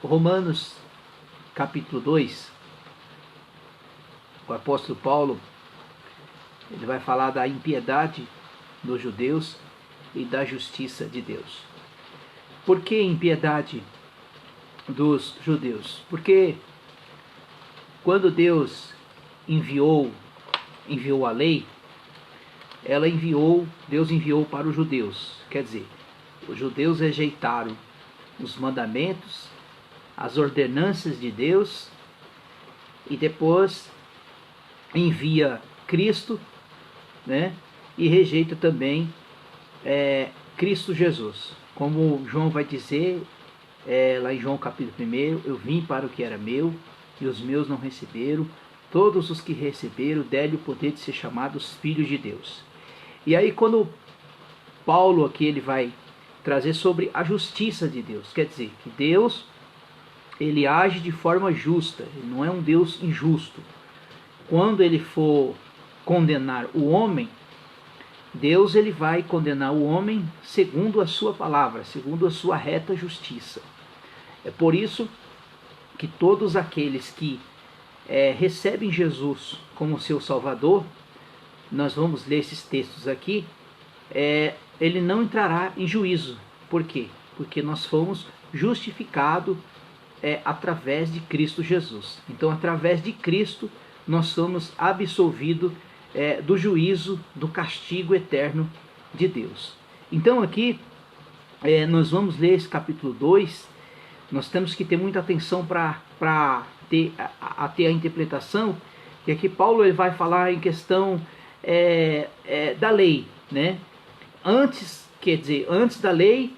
Romanos capítulo 2, o apóstolo Paulo, ele vai falar da impiedade dos judeus e da justiça de Deus. Por que impiedade dos judeus? Porque quando Deus enviou a lei, Deus enviou para os judeus. Quer dizer, os judeus rejeitaram os mandamentos, as ordenanças de Deus, e depois envia Cristo, né? E rejeita também Cristo Jesus. Como João vai dizer lá em João capítulo 1, eu vim para o que era meu, e os meus não receberam. Todos os que receberam, deram o poder de ser chamados filhos de Deus. E aí quando Paulo aqui ele vai trazer sobre a justiça de Deus, quer dizer que Deus ele age de forma justa, ele não é um Deus injusto. Quando ele for condenar o homem, Deus ele vai condenar o homem segundo a sua palavra, segundo a sua reta justiça. É por isso que todos aqueles que recebem Jesus como seu Salvador, nós vamos ler esses textos aqui, ele não entrará em juízo. Por quê? Porque nós fomos justificados através de Cristo Jesus. Então, através de Cristo, nós somos absolvidos do juízo, do castigo eterno de Deus. Então, aqui, nós vamos ler esse capítulo 2, nós temos que ter muita atenção para ter a interpretação, que aqui Paulo ele vai falar em questão da lei, né? Antes da lei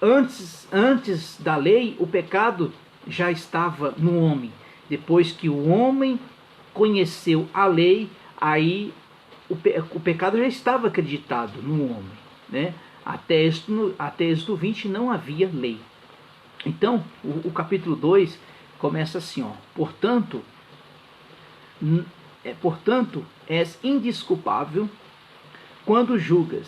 antes da lei, o pecado já estava no homem. Depois que o homem conheceu a lei, aí o pecado já estava acreditado no homem, né? Até Êxodo 20 não havia lei. Então, o capítulo 2 começa assim, ó. Portanto, és indesculpável quando julgas,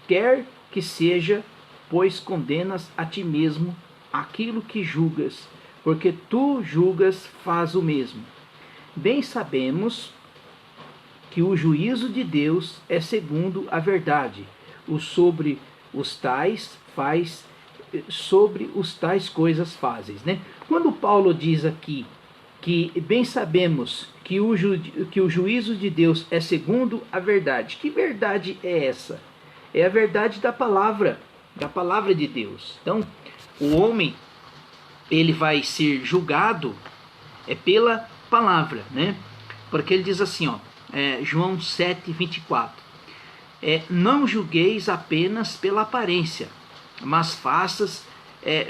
quer que seja, pois condenas a ti mesmo aquilo que julgas, porque tu julgas, faz o mesmo. Bem sabemos que o juízo de Deus é segundo a verdade, sobre os tais coisas fáceis, né? Quando Paulo diz aqui que bem sabemos que o juízo de Deus é segundo a verdade, que verdade é essa? É a verdade da palavra de Deus. Então, o homem ele vai ser julgado pela palavra, né? Porque ele diz assim, ó, João 7:24, não julgueis apenas pela aparência, mas faças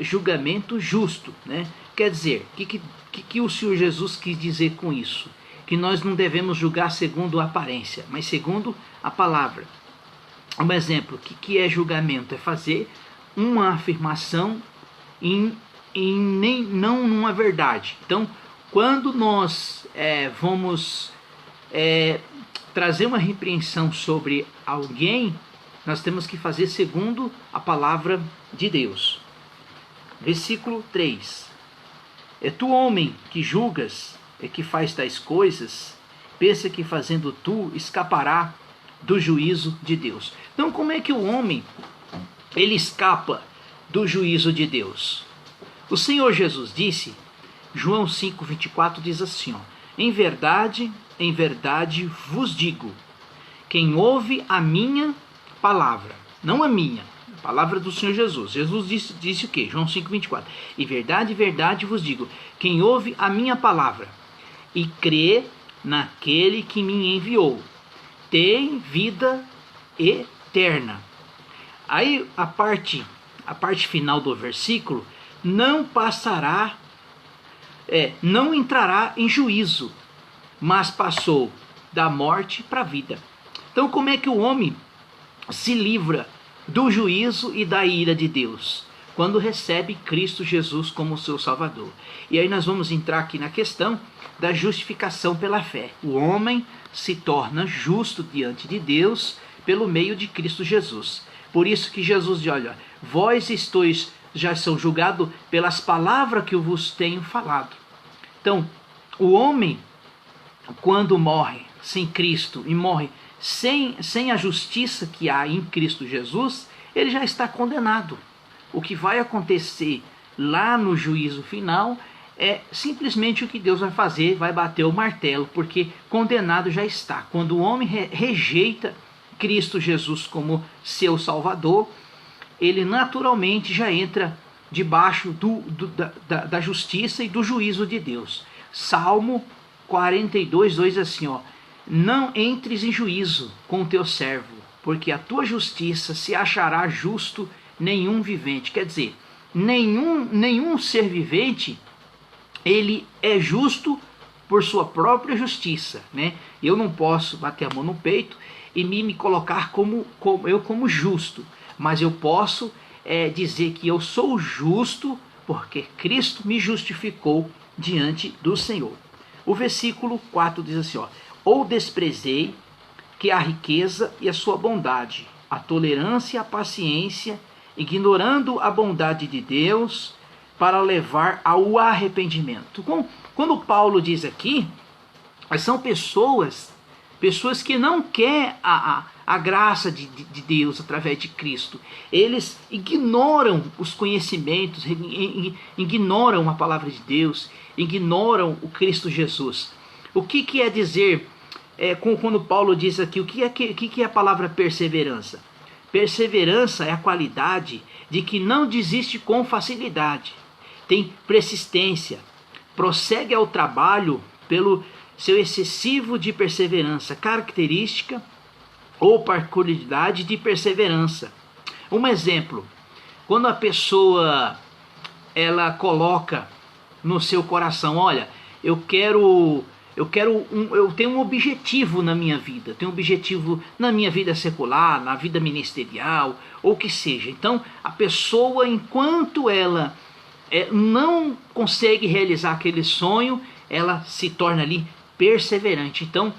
julgamento justo, né? Quer dizer, o que o Senhor Jesus quis dizer com isso? Que nós não devemos julgar segundo a aparência, mas segundo a palavra. Um exemplo, o que é julgamento? É fazer uma afirmação não numa verdade. Então, quando nós vamos trazer uma repreensão sobre alguém, nós temos que fazer segundo a palavra de Deus. Versículo 3. Tu, homem, que julgas que faz tais coisas, pensa que fazendo tu escapará do juízo de Deus. Então, como é que o homem ele escapa do juízo de Deus? O Senhor Jesus disse, João 5:24 diz assim, ó, em verdade vos digo, quem ouve a minha palavra, não a minha, a palavra do Senhor Jesus. Jesus disse o quê? João 5:24, em verdade vos digo, quem ouve a minha palavra e crê naquele que me enviou, tem vida eterna. Aí a parte final do versículo, não entrará em juízo, mas passou da morte para a vida. Então, como é que o homem se livra do juízo e da ira de Deus? Quando recebe Cristo Jesus como seu Salvador. E aí nós vamos entrar aqui na questão da justificação pela fé. O homem se torna justo diante de Deus pelo meio de Cristo Jesus. Por isso que Jesus diz, olha, vós já são julgados pelas palavras que eu vos tenho falado. Então, o homem, quando morre sem Cristo e morre sem a justiça que há em Cristo Jesus, ele já está condenado. O que vai acontecer lá no juízo final é simplesmente o que Deus vai fazer, vai bater o martelo, porque condenado já está. Quando o homem rejeita Cristo Jesus como seu Salvador, ele naturalmente já entra debaixo da justiça e do juízo de Deus. Salmo 42, 2 assim, ó: não entres em juízo com o teu servo, porque a tua justiça se achará justo nenhum vivente. Quer dizer, nenhum ser vivente, ele é justo por sua própria justiça, né? Eu não posso bater a mão no peito e me colocar como justo, mas eu posso dizer que eu sou justo porque Cristo me justificou diante do Senhor. O versículo 4 diz assim, ó: ou desprezei que a riqueza e a sua bondade, a tolerância e a paciência, ignorando a bondade de Deus, para levar ao arrependimento. Quando Paulo diz aqui, são pessoas que não querem a graça de Deus através de Cristo. Eles ignoram os conhecimentos, ignoram a palavra de Deus, ignoram o Cristo Jesus. O que quer dizer, quando Paulo diz aqui, o que é a palavra perseverança? Perseverança é a qualidade de que não desiste com facilidade, tem persistência, prossegue ao trabalho pelo seu excessivo de perseverança, característica ou peculiaridade de perseverança. Um exemplo, quando a pessoa ela coloca no seu coração, olha, eu tenho um objetivo na minha vida, tenho um objetivo na minha vida secular, na vida ministerial, ou que seja. Então, a pessoa, enquanto ela não consegue realizar aquele sonho, ela se torna ali perseverante. Então,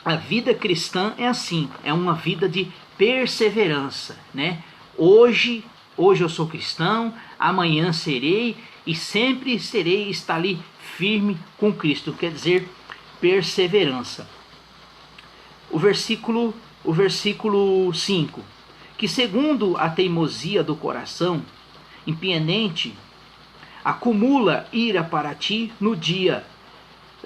a vida cristã é assim, é uma vida de perseverança, né? Hoje eu sou cristão, amanhã serei e sempre estar ali firme com Cristo, quer dizer, perseverança. O versículo 5, que segundo a teimosia do coração impenitente, acumula ira para ti no dia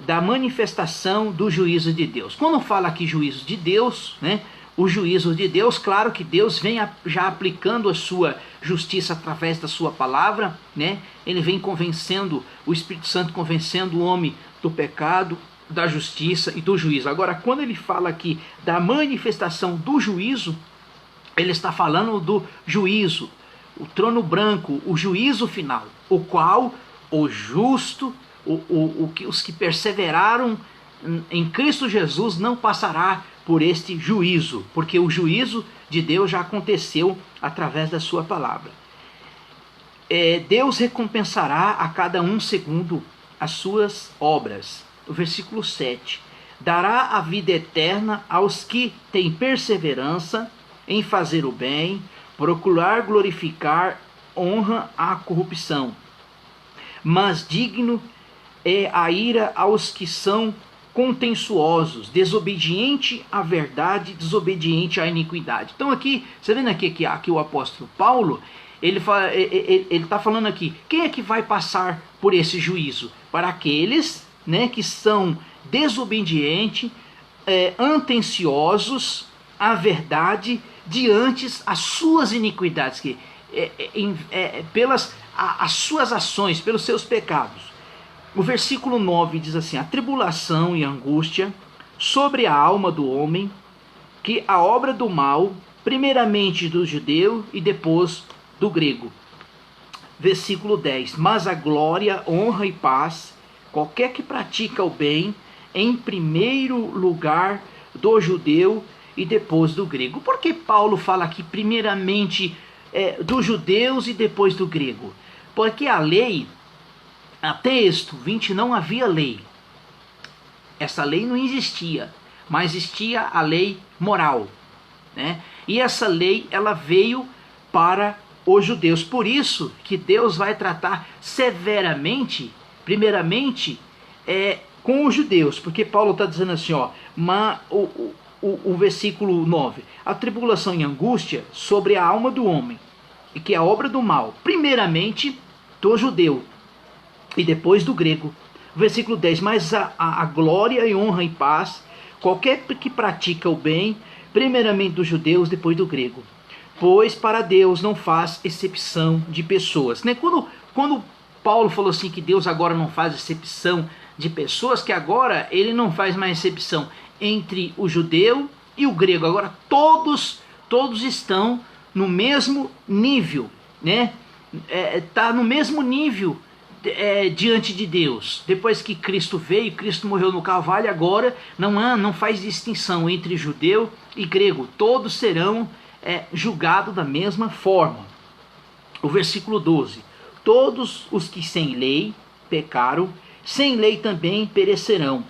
da manifestação do juízo de Deus. Quando fala aqui juízo de Deus, né? O juízo de Deus, claro que Deus vem já aplicando a sua justiça através da sua palavra, né? Ele vem convencendo, o Espírito Santo convencendo o homem do pecado, da justiça e do juízo. Agora, quando ele fala aqui da manifestação do juízo, ele está falando do juízo, o trono branco, o juízo final, o qual o justo, os que perseveraram em Cristo Jesus não passará por este juízo, porque o juízo de Deus já aconteceu através da sua palavra. Deus recompensará a cada um segundo as suas obras. O versículo 7. Dará a vida eterna aos que têm perseverança em fazer o bem, procurar glorificar, honra a corrupção. Mas digno é a ira aos que são contenciosos, desobediente à verdade, desobediente à iniquidade. Então aqui, você vendo aqui o apóstolo Paulo, ele está falando aqui, quem é que vai passar por esse juízo? Para aqueles, né, que são desobedientes, antenciosos à verdade, diante as suas iniquidades, pelas as suas ações, pelos seus pecados. O versículo 9 diz assim: a tribulação e angústia sobre a alma do homem, que a obra do mal, primeiramente do judeu e depois do grego. Versículo 10: mas a glória, honra e paz, qualquer que pratica o bem, em primeiro lugar do judeu e depois do grego. Por que Paulo fala aqui primeiramente dos judeus e depois do grego? Porque a lei, até Êxodo 20, não havia lei. Essa lei não existia, mas existia a lei moral. né? E essa lei, ela veio para os judeus. Por isso que Deus vai tratar severamente, primeiramente, com os judeus. Porque Paulo está dizendo assim, ó, o versículo 9. A tribulação e angústia sobre a alma do homem, e que é a obra do mal, primeiramente do judeu, e depois do grego. Versículo 10. Mas a glória e honra e paz, qualquer que pratica o bem, primeiramente dos judeus, depois do grego. Pois para Deus não faz exceção de pessoas. Né? Quando Paulo falou assim que Deus agora não faz exceção de pessoas, que agora ele não faz mais exceção entre o judeu e o grego. Agora todos estão no mesmo nível, né? Tá no mesmo nível diante de Deus. Depois que Cristo veio, Cristo morreu no Calvário, agora não faz distinção entre judeu e grego. Todos serão julgados da mesma forma. O versículo 12. Todos os que sem lei pecaram, sem lei também perecerão.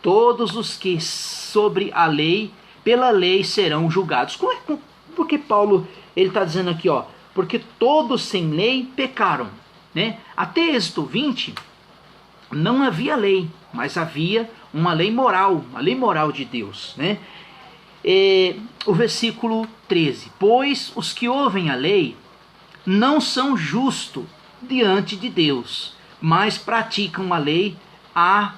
Todos os que sobre a lei, pela lei serão julgados. Porque Paulo ele está dizendo aqui, ó, porque todos sem lei pecaram, né? Até Êxodo 20 não havia lei, mas havia uma lei moral de Deus, né? O versículo 13. Pois os que ouvem a lei não são justos diante de Deus, mas praticam a lei, há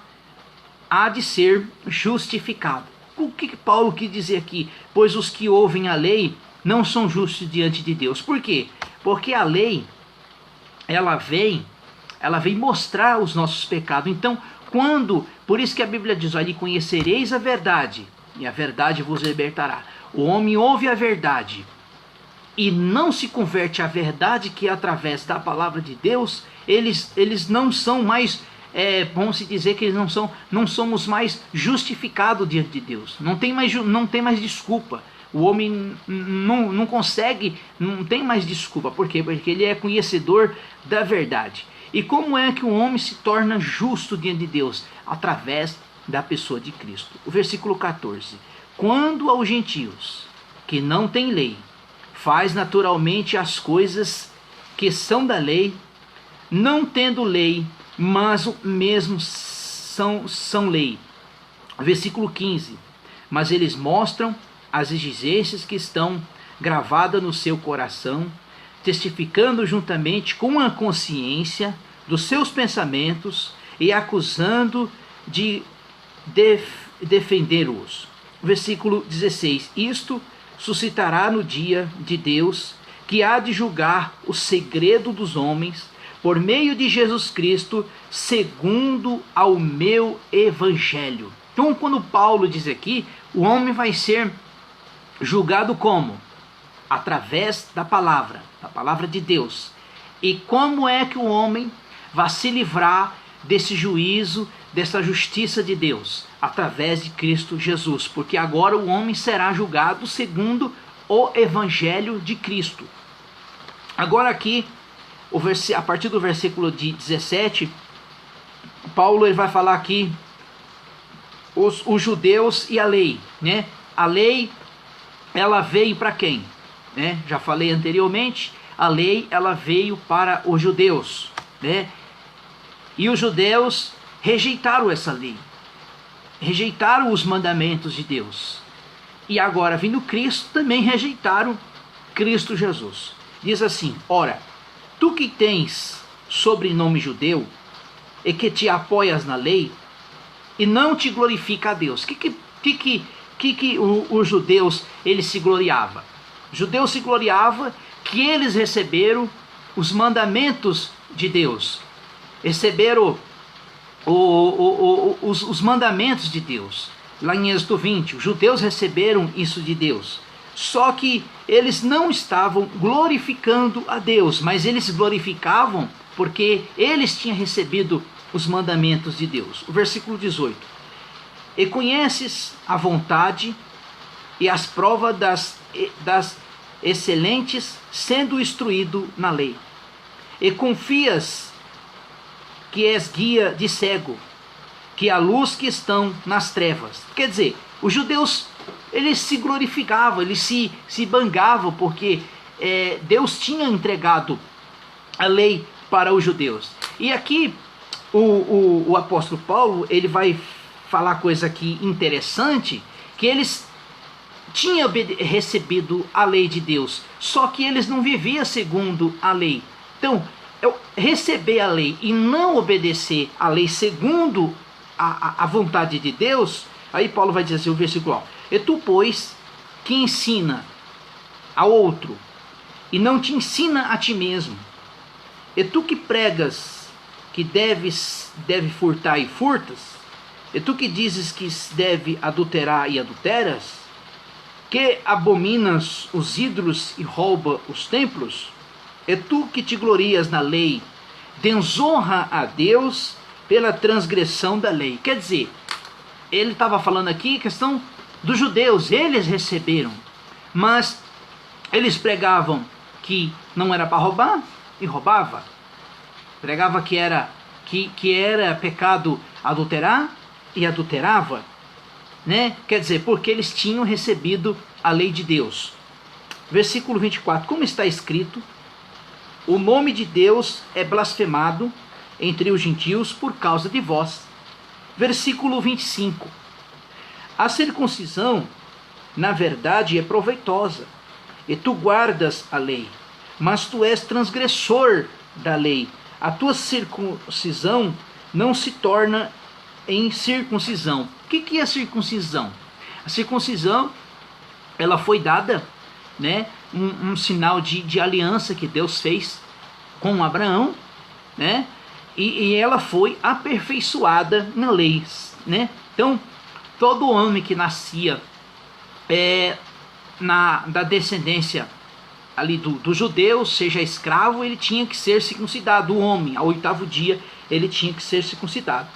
de ser justificado. O que Paulo quis dizer aqui? Pois os que ouvem a lei não são justos diante de Deus. Por quê? Porque a lei, ela vem mostrar os nossos pecados. Então, por isso que a Bíblia diz, olha, conhecereis a verdade, e a verdade vos libertará. O homem ouve a verdade e não se converte à verdade, que é através da palavra de Deus, eles não são mais, vamos dizer que eles não somos mais justificados diante de Deus. Não tem mais desculpa. O homem não consegue, não tem mais desculpa. Por quê? Porque ele é conhecedor da verdade. E como é que o homem se torna justo diante de Deus? Através da pessoa de Cristo. O versículo 14. Quando aos gentios, que não têm lei, faz naturalmente as coisas que são da lei, não tendo lei, mas o mesmo são lei. Versículo 15. Mas eles mostram as exigências que estão gravadas no seu coração, testificando juntamente com a consciência dos seus pensamentos e acusando de defender-os. Versículo 16. Isto suscitará no dia de Deus, que há de julgar o segredo dos homens, por meio de Jesus Cristo, segundo ao meu evangelho. Então, quando Paulo diz aqui, o homem vai ser julgado como? Através da palavra de Deus. E como é que o homem vai se livrar desse juízo, dessa justiça de Deus? Através de Cristo Jesus. Porque agora o homem será julgado segundo o evangelho de Cristo. Agora aqui, a partir do versículo 17, Paulo ele vai falar aqui os judeus e a lei, né? A lei, ela veio para quem? Né? Já falei anteriormente, a lei ela veio para os judeus, né? E os judeus rejeitaram essa lei, rejeitaram os mandamentos de Deus. E agora, vindo Cristo, também rejeitaram Cristo Jesus. Diz assim: ora, tu que tens sobrenome judeu e que te apoias na lei e não te glorifica a Deus. Os judeus eles se gloriavam? Os judeus se gloriavam que eles receberam os mandamentos de Deus, receberam os mandamentos de Deus. Lá em Êxodo 20, os judeus receberam isso de Deus. Só que eles não estavam glorificando a Deus, mas eles glorificavam porque eles tinham recebido os mandamentos de Deus. O versículo 18. E conheces a vontade e as provas das excelentes, sendo instruído na lei. E confias que és guia de cego, que a luz que estão nas trevas. Quer dizer, os judeus eles se glorificavam, eles se bangavam, porque Deus tinha entregado a lei para os judeus. E aqui o apóstolo Paulo, ele vai falar coisa aqui interessante, que eles tinham recebido a lei de Deus, só que eles não viviam segundo a lei. Então, receber a lei e não obedecer a lei segundo a vontade de Deus, aí Paulo vai dizer assim, o versículo 1, e tu, pois, que ensina a outro, e não te ensina a ti mesmo, e tu que pregas que deve furtar e furtas, e tu que dizes que deve adulterar e adulteras, que abominas os ídolos e rouba os templos, e tu que te glorias na lei, desonra a Deus pela transgressão da lei. Quer dizer, ele estava falando aqui a questão dos judeus, eles receberam, mas eles pregavam que não era para roubar e roubava, pregava que era pecado adulterar e adulterava, né? Quer dizer, porque eles tinham recebido a lei de Deus. Versículo 24, como está escrito, o nome de Deus é blasfemado entre os gentios por causa de vós. Versículo 25, a circuncisão, na verdade, é proveitosa, e tu guardas a lei, mas tu és transgressor da lei. A tua circuncisão não se torna em circuncisão. O que é circuncisão? A circuncisão, ela foi dada, né, um sinal de aliança que Deus fez com Abraão, né, e ela foi aperfeiçoada na lei, né. Então, todo homem que nascia da descendência ali do judeu, seja escravo, ele tinha que ser circuncidado. O homem, ao 8º dia, ele tinha que ser circuncidado.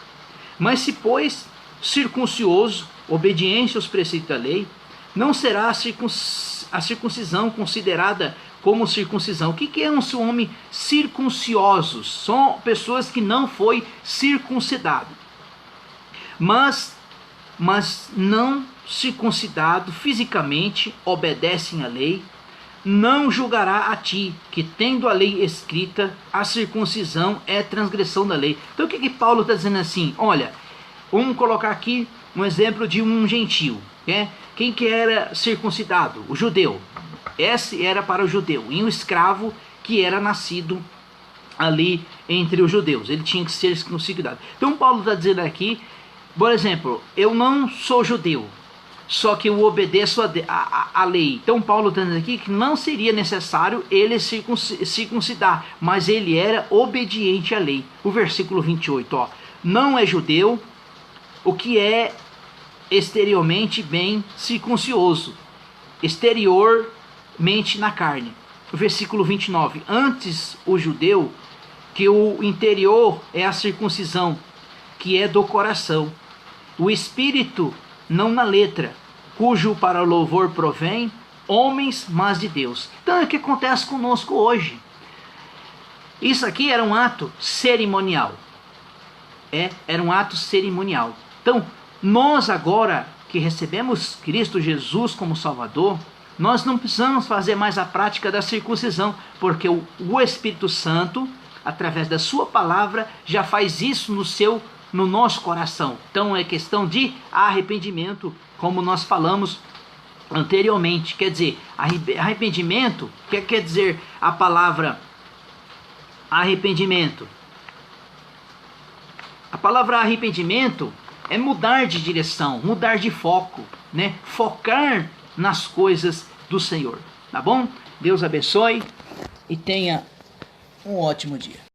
Mas se, pois, circuncioso, obediente aos preceitos da lei, não será a circuncisão considerada como circuncisão. O que é um homem circunciosos? São pessoas que não foi circuncidado, mas não circuncidado fisicamente, obedecem à lei. Não julgará a ti, que tendo a lei escrita, a circuncisão é transgressão da lei. Então o que Paulo está dizendo assim? Olha, vamos colocar aqui um exemplo de um gentio, né? Quem que era circuncidado? O judeu. Esse era para o judeu. E um escravo que era nascido ali entre os judeus. Ele tinha que ser circuncidado. Então Paulo está dizendo aqui, por exemplo, eu não sou judeu, só que eu obedeço a lei. Então Paulo está dizendo aqui que não seria necessário ele circuncidar, mas ele era obediente à lei. O versículo 28, ó, não é judeu o que é exteriormente bem circuncioso, exteriormente na carne. O versículo 29, antes o judeu, que o interior é a circuncisão, que é do coração, o espírito não na letra, cujo para louvor provém homens, mas de Deus. Então é o que acontece conosco hoje. Isso aqui era um ato cerimonial. Era um ato cerimonial. Então, nós agora que recebemos Cristo Jesus como Salvador, nós não precisamos fazer mais a prática da circuncisão, porque o Espírito Santo, através da sua palavra, já faz isso no nosso coração. Então é questão de arrependimento, como nós falamos anteriormente. Quer dizer, arrependimento, quer dizer a palavra arrependimento? A palavra arrependimento é mudar de direção, mudar de foco, né? Focar nas coisas do Senhor, tá bom? Deus abençoe e tenha um ótimo dia.